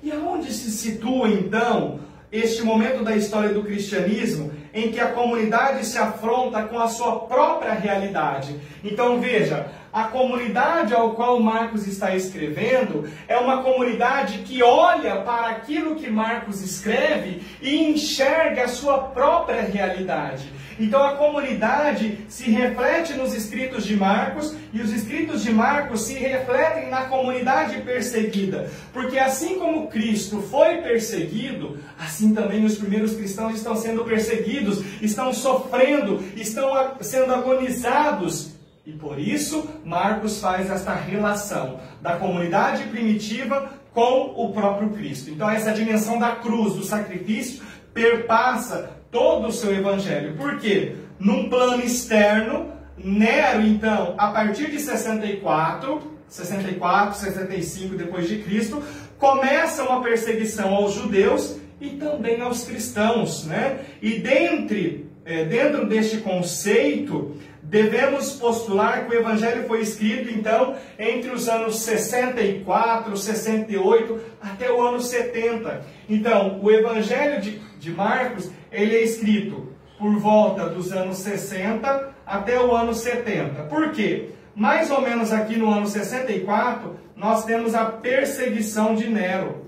E aonde se situa, então, este momento da história do cristianismo em que a comunidade se afronta com a sua própria realidade? Então veja, a comunidade ao qual Marcos está escrevendo é uma comunidade que olha para aquilo que Marcos escreve e enxerga a sua própria realidade. Então a comunidade se reflete nos escritos de Marcos e os escritos de Marcos se refletem na comunidade perseguida. Porque assim como Cristo foi perseguido, assim também os primeiros cristãos estão sendo perseguidos, estão sofrendo, estão sendo agonizados. E por isso Marcos faz esta relação da comunidade primitiva com o próprio Cristo. Então essa dimensão da cruz, do sacrifício, perpassa todo o seu evangelho. Por quê? Num plano externo, Nero, então, a partir de 64, 65 depois de Cristo, começa uma perseguição aos judeus e também aos cristãos, né? E dentro deste conceito, devemos postular que o Evangelho foi escrito, então, entre os anos 64, 68, até o ano 70. Então, o Evangelho de Marcos, ele é escrito por volta dos anos 60 até o ano 70. Por quê? Mais ou menos aqui no ano 64, nós temos a perseguição de Nero.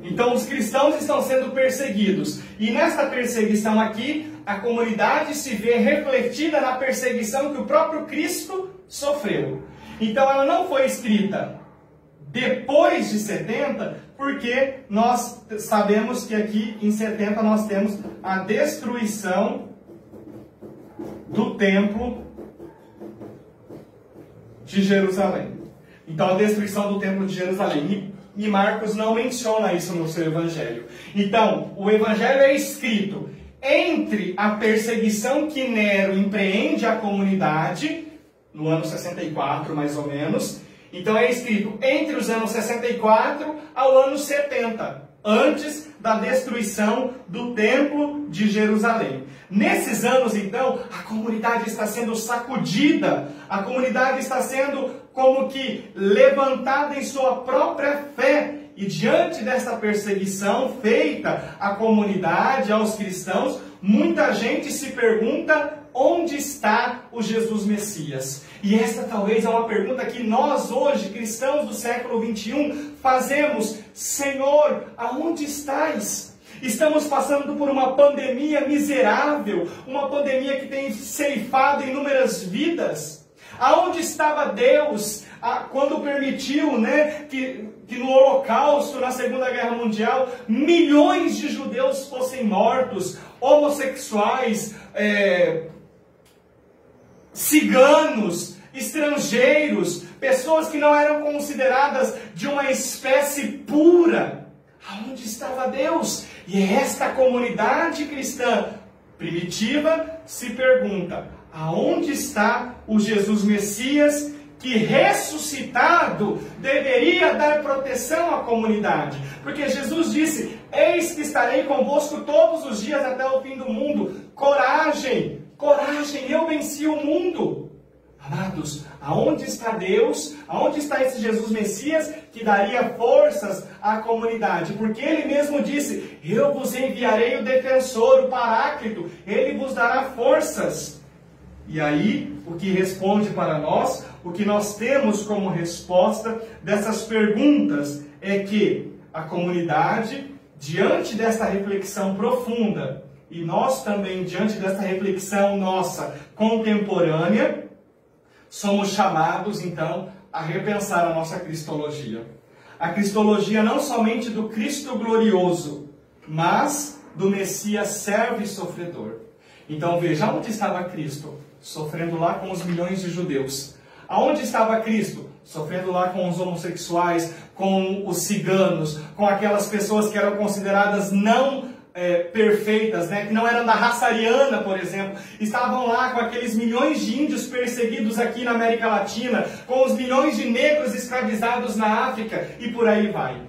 Então, os cristãos estão sendo perseguidos. E nesta perseguição aqui, a comunidade se vê refletida na perseguição que o próprio Cristo sofreu. Então, ela não foi escrita depois de 70, porque nós sabemos que aqui em 70 nós temos a destruição do templo de Jerusalém. Então, a destruição do templo de Jerusalém. E Marcos não menciona isso no seu evangelho. Então, o evangelho é escrito entre a perseguição que Nero empreende à comunidade, no ano 64 mais ou menos. Então é escrito entre os anos 64 ao ano 70, antes da destruição do templo de Jerusalém. Nesses anos, então, a comunidade está sendo sacudida, a comunidade está sendo como que levantada em sua própria fé. E diante dessa perseguição feita à comunidade, aos cristãos, muita gente se pergunta: onde está o Jesus Messias? E esta talvez é uma pergunta que nós hoje, cristãos do século 21, fazemos. Senhor, aonde estás? Estamos passando por uma pandemia miserável, uma pandemia que tem ceifado inúmeras vidas. Aonde estava Deus quando permitiu, né, que no Holocausto, na Segunda Guerra Mundial, milhões de judeus fossem mortos, homossexuais, ciganos, estrangeiros, pessoas que não eram consideradas de uma espécie pura? Aonde estava Deus? E esta comunidade cristã primitiva se pergunta: aonde está o Jesus Messias que, ressuscitado, deveria dar proteção à comunidade? Porque Jesus disse: eis que estarei convosco todos os dias até o fim do mundo. Coragem, coragem, eu venci o mundo. Amados, aonde está Deus? Aonde está esse Jesus Messias que daria forças à comunidade? Porque Ele mesmo disse: eu vos enviarei o defensor, o Paráclito, Ele vos dará forças. E aí, o que responde para nós, o que nós temos como resposta dessas perguntas é que a comunidade, diante dessa reflexão profunda, e nós também, diante dessa reflexão nossa contemporânea, somos chamados, então, a repensar a nossa cristologia. A cristologia não somente do Cristo glorioso, mas do Messias servo e sofredor. Então veja, onde estava Cristo? Sofrendo lá com os milhões de judeus. Aonde estava Cristo? Sofrendo lá com os homossexuais, com os ciganos, com aquelas pessoas que eram consideradas não perfeitas, né? Que não eram da raça ariana, por exemplo. Estavam lá com aqueles milhões de índios perseguidos aqui na América Latina, com os milhões de negros escravizados na África, e por aí vai.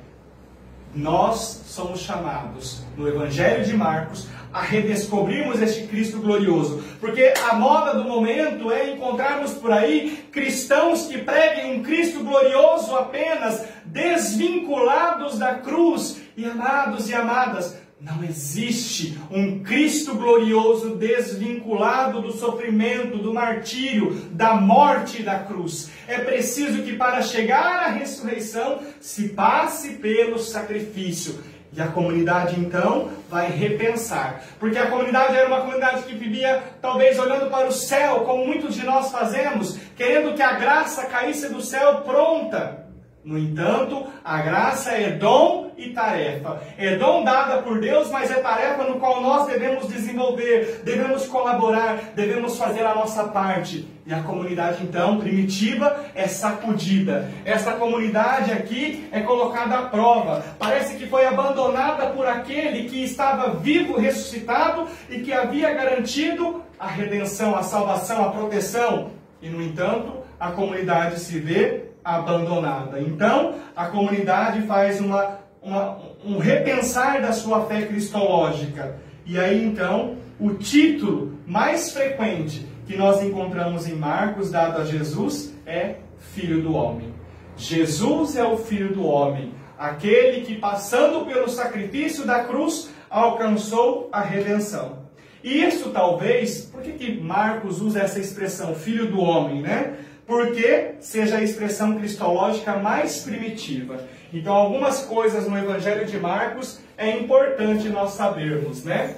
Nós somos chamados, no Evangelho de Marcos, a redescobrirmos este Cristo glorioso. Porque a moda do momento é encontrarmos por aí cristãos que preguem um Cristo glorioso apenas, desvinculados da cruz. E amados e amadas, não existe um Cristo glorioso desvinculado do sofrimento, do martírio, da morte e da cruz. É preciso que para chegar à ressurreição se passe pelo sacrifício. E a comunidade então vai repensar. Porque a comunidade era uma comunidade que vivia talvez olhando para o céu, como muitos de nós fazemos, querendo que a graça caísse do céu pronta. No entanto, a graça é dom e tarefa. É dom dada por Deus, mas é tarefa no qual nós devemos desenvolver, devemos colaborar, devemos fazer a nossa parte. E a comunidade, então, primitiva, é sacudida. Essa comunidade aqui é colocada à prova. Parece que foi abandonada por aquele que estava vivo, ressuscitado, e que havia garantido a redenção, a salvação, a proteção. E, no entanto, a comunidade se vê abandonada. Então, a comunidade faz um repensar da sua fé cristológica. E aí, então, o título mais frequente que nós encontramos em Marcos, dado a Jesus, é Filho do Homem. Jesus é o Filho do Homem, aquele que, passando pelo sacrifício da cruz, alcançou a redenção. E isso, talvez, por que Marcos usa essa expressão, Filho do Homem, né? Porque seja a expressão cristológica mais primitiva. Então, algumas coisas no Evangelho de Marcos é importante nós sabermos, né?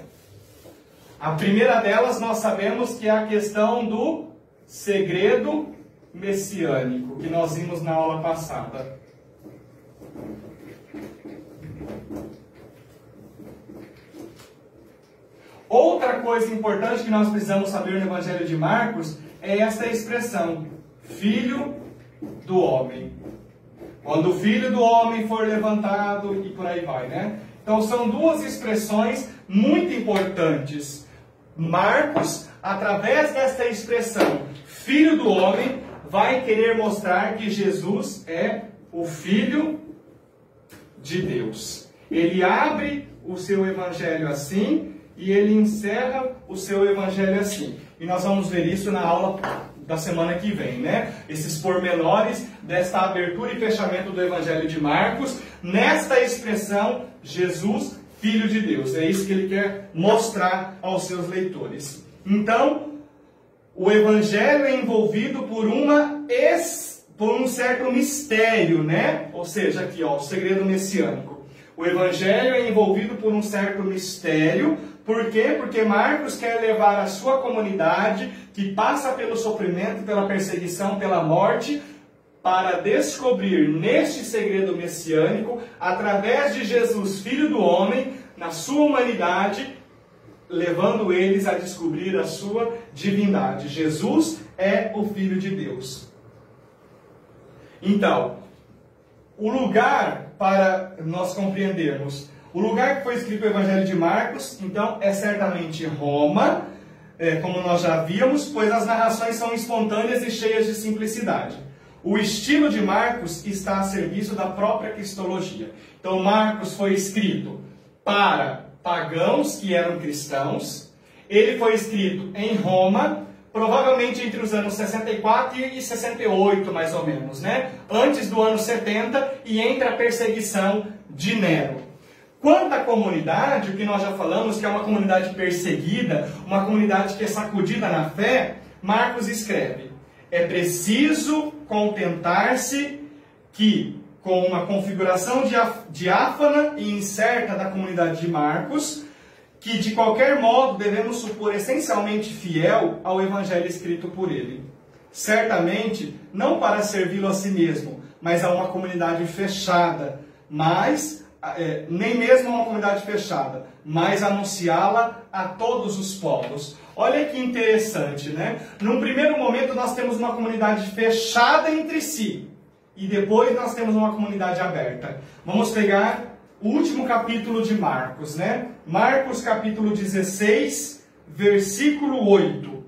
A primeira delas, nós sabemos que é a questão do segredo messiânico, que nós vimos na aula passada. Outra coisa importante que nós precisamos saber no Evangelho de Marcos é essa expressão, Filho do Homem. Quando o Filho do Homem for levantado, e por aí vai, né? Então são duas expressões muito importantes. Marcos, através desta expressão, Filho do Homem, vai querer mostrar que Jesus é o Filho de Deus. Ele abre o seu Evangelho assim, e ele encerra o seu Evangelho assim. E nós vamos ver isso na aula da semana que vem, né? Esses pormenores desta abertura e fechamento do Evangelho de Marcos, nesta expressão, Jesus, Filho de Deus. É isso que ele quer mostrar aos seus leitores. Então, o Evangelho é envolvido por um certo mistério, né? Ou seja, aqui, ó, o segredo messiânico. O Evangelho é envolvido por um certo mistério. Por quê? Porque Marcos quer levar a sua comunidade, que passa pelo sofrimento, pela perseguição, pela morte, para descobrir neste segredo messiânico, através de Jesus, Filho do Homem, na sua humanidade, levando eles a descobrir a sua divindade. Jesus é o Filho de Deus. Então, o lugar para nós compreendermos, o lugar que foi escrito o Evangelho de Marcos, então, é certamente Roma, como nós já víamos, pois as narrações são espontâneas e cheias de simplicidade. O estilo de Marcos está a serviço da própria cristologia. Então, Marcos foi escrito para pagãos que eram cristãos. Ele foi escrito em Roma, provavelmente entre os anos 64 e 68, mais ou menos, né? Antes do ano 70 e entre a perseguição de Nero. Quanto à comunidade, o que nós já falamos, que é uma comunidade perseguida, uma comunidade que é sacudida na fé, Marcos escreve: é preciso contentar-se que, com uma configuração diáfana e incerta da comunidade de Marcos, que de qualquer modo devemos supor essencialmente fiel ao Evangelho escrito por ele. Certamente, não para servi-lo a si mesmo, mas a uma comunidade fechada, mas nem mesmo a uma comunidade fechada, mas anunciá-la a todos os povos. Olha que interessante, né? Num primeiro momento nós temos uma comunidade fechada entre si, e depois nós temos uma comunidade aberta. Vamos pegar o último capítulo de Marcos, né? Marcos capítulo 16, versículo 8.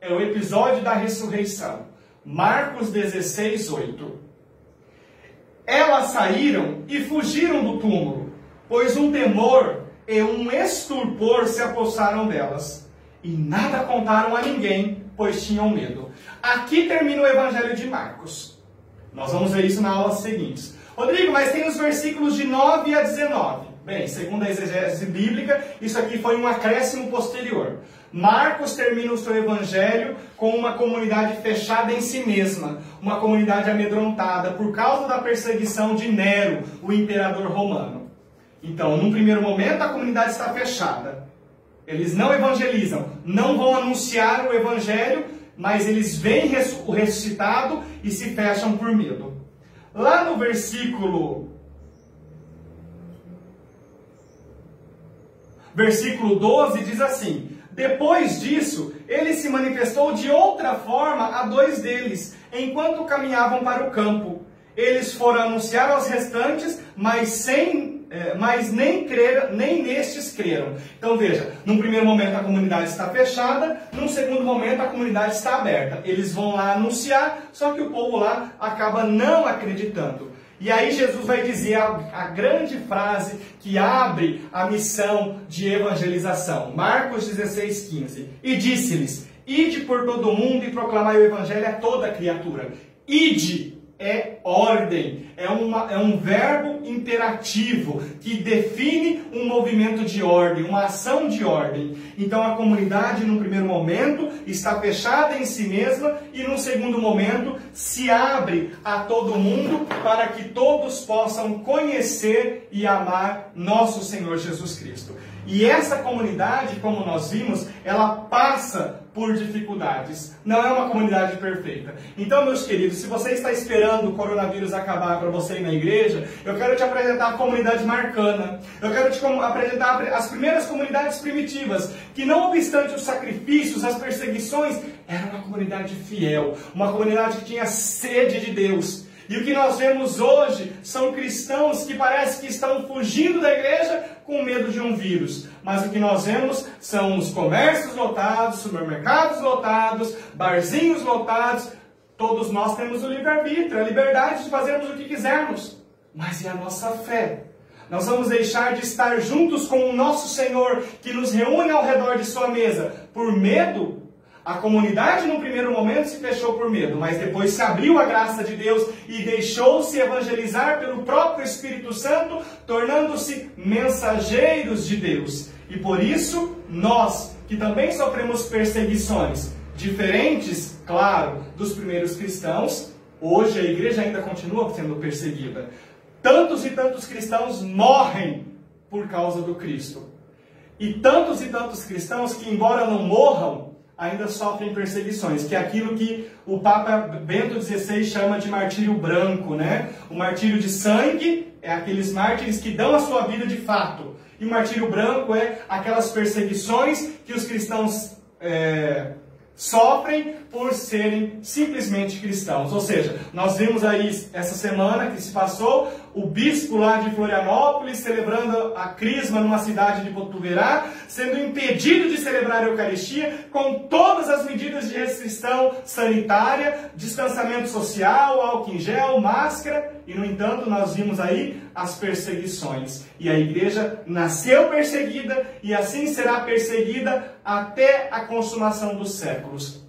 É o episódio da ressurreição. Marcos 16, 8. Elas saíram e fugiram do túmulo, pois um temor e um estupor se apossaram delas. E nada contaram a ninguém, pois tinham medo. Aqui termina o Evangelho de Marcos. Nós vamos ver isso na aula seguinte. Rodrigo, mas tem os versículos de 9 a 19. Bem, segundo a exegese bíblica, isso aqui foi um acréscimo posterior. Marcos termina o seu evangelho com uma comunidade fechada em si mesma, uma comunidade amedrontada por causa da perseguição de Nero, o imperador romano. Então, num primeiro momento, a comunidade está fechada. Eles não evangelizam, não vão anunciar o evangelho, mas eles veem o ressuscitado e se fecham por medo. Lá no versículo 12 diz assim: depois disso, ele se manifestou de outra forma a dois deles, enquanto caminhavam para o campo. Eles foram anunciar aos restantes, mas nem nestes creram. Então veja, num primeiro momento a comunidade está fechada, num segundo momento a comunidade está aberta. Eles vão lá anunciar, só que o povo lá acaba não acreditando. E aí Jesus vai dizer a grande frase que abre a missão de evangelização. Marcos 16, 15. E disse-lhes: ide por todo o mundo e proclamai o evangelho a toda criatura. Ide é ordem, é um verbo imperativo que define um movimento de ordem, uma ação de ordem. Então a comunidade, no primeiro momento, está fechada em si mesma e, no segundo momento, se abre a todo mundo para que todos possam conhecer e amar nosso Senhor Jesus Cristo. E essa comunidade, como nós vimos, ela passa por dificuldades. Não é uma comunidade perfeita. Então, meus queridos, se você está esperando o coronavírus acabar para você ir na igreja, eu quero te apresentar a comunidade marcana. Eu quero te apresentar as primeiras comunidades primitivas, que não obstante os sacrifícios, as perseguições, era uma comunidade fiel, uma comunidade que tinha sede de Deus. E o que nós vemos hoje são cristãos que parece que estão fugindo da igreja com medo de um vírus. Mas o que nós vemos são os comércios lotados, supermercados lotados, barzinhos lotados. Todos nós temos o livre-arbítrio, a liberdade de fazermos o que quisermos. Mas e a nossa fé? Nós vamos deixar de estar juntos com o nosso Senhor, que nos reúne ao redor de sua mesa, por medo? A comunidade, no primeiro momento, se fechou por medo, mas depois se abriu a graça de Deus e deixou-se evangelizar pelo próprio Espírito Santo, tornando-se mensageiros de Deus. E por isso, nós, que também sofremos perseguições, diferentes, claro, dos primeiros cristãos, hoje a igreja ainda continua sendo perseguida. Tantos e tantos cristãos morrem por causa do Cristo. E tantos cristãos que, embora não morram, ainda sofrem perseguições, que é aquilo que o Papa Bento XVI chama de martírio branco, né? O martírio de sangue é aqueles mártires que dão a sua vida de fato. E o martírio branco é aquelas perseguições que os cristãos sofrem por serem simplesmente cristãos. Ou seja, nós vimos aí essa semana que se passou, o bispo lá de Florianópolis celebrando a crisma numa cidade de Botuverá, sendo impedido de celebrar a Eucaristia com todas as medidas de restrição sanitária, distanciamento social, álcool em gel, máscara, e no entanto nós vimos aí as perseguições. E a igreja nasceu perseguida e assim será perseguida até a consumação dos séculos.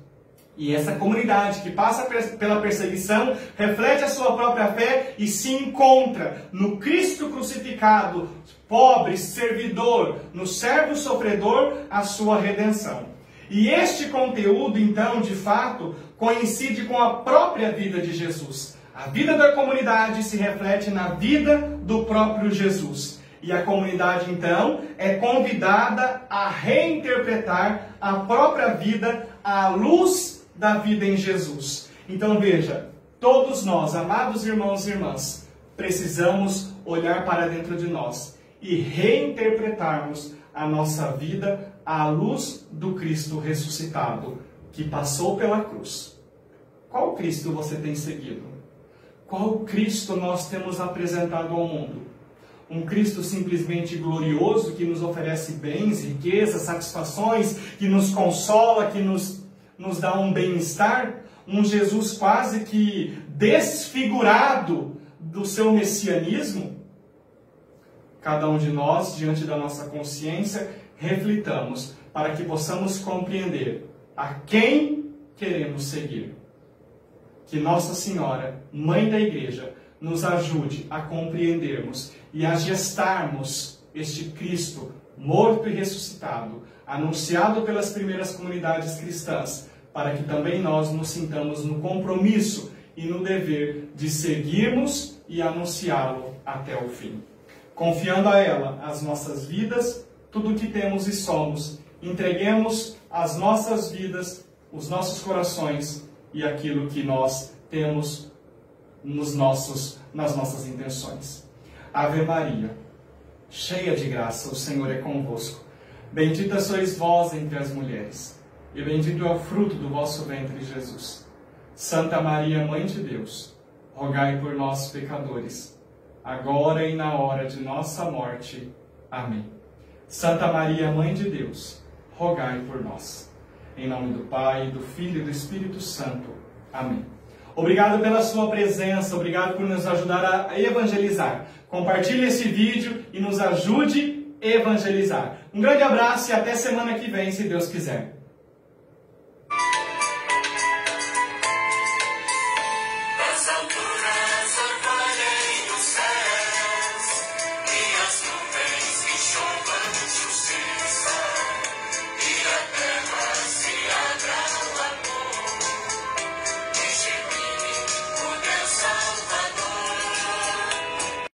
E essa comunidade que passa pela perseguição reflete a sua própria fé e se encontra no Cristo crucificado, pobre, servidor, no servo sofredor, a sua redenção. E este conteúdo, então, de fato, coincide com a própria vida de Jesus. A vida da comunidade se reflete na vida do próprio Jesus. E a comunidade, então, é convidada a reinterpretar a própria vida à luz da vida em Jesus. Então veja, todos nós, amados irmãos e irmãs, precisamos olhar para dentro de nós e reinterpretarmos a nossa vida à luz do Cristo ressuscitado, que passou pela cruz. Qual Cristo você tem seguido? Qual Cristo nós temos apresentado ao mundo? Um Cristo simplesmente glorioso, que nos oferece bens, riquezas, satisfações, que nos consola, que nos dá um bem-estar? Um Jesus quase que desfigurado do seu messianismo? Cada um de nós, diante da nossa consciência, reflitamos para que possamos compreender a quem queremos seguir. Que Nossa Senhora, Mãe da Igreja, nos ajude a compreendermos e a gestarmos este Cristo morto e ressuscitado, anunciado pelas primeiras comunidades cristãs, para que também nós nos sintamos no compromisso e no dever de seguirmos e anunciá-lo até o fim. Confiando a ela as nossas vidas, tudo o que temos e somos, entreguemos as nossas vidas, os nossos corações e aquilo que nós temos nas nossas intenções. Ave Maria, cheia de graça, o Senhor é convosco. Bendita sois vós entre as mulheres, e bendito é o fruto do vosso ventre, Jesus. Santa Maria, Mãe de Deus, rogai por nós, pecadores, agora e na hora de nossa morte. Amém. Santa Maria, Mãe de Deus, rogai por nós. Em nome do Pai, do Filho e do Espírito Santo. Amém. Obrigado pela sua presença, obrigado por nos ajudar a evangelizar. Compartilhe esse vídeo e nos ajude a evangelizar. Um grande abraço e até semana que vem, se Deus quiser.